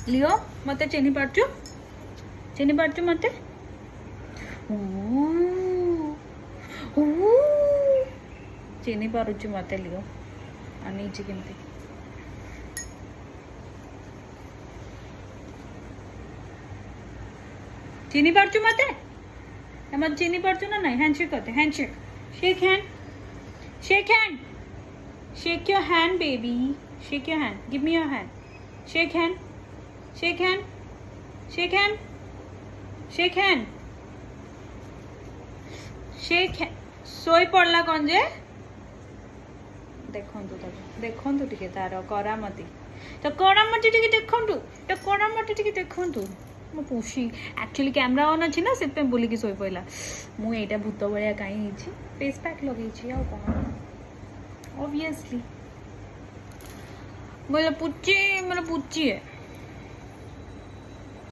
लियो मते चिन्ही पारचु मते चिन्ही पारुचु मते लियो अनीची केमती चिन्ही पारचु मते चिन्ही पारचु ना नहीं हैंडशेक करते handshake shake hand shake hand shake your hand baby shake your hand give me your hand shake hand shake hand shake hand shake hand shake सोई पड़ला कौन जे देखंतु टिके तार करामती तो करामती टिके देखंतु मो पुषी एक्चुअली कैमरा ऑन अच्छी ना से बोलिकी शोई पड़ा मु एटा भूत भाया कहीं फेस पैक लगे आ कौन ऑब्वियसली बोले पुच्ची है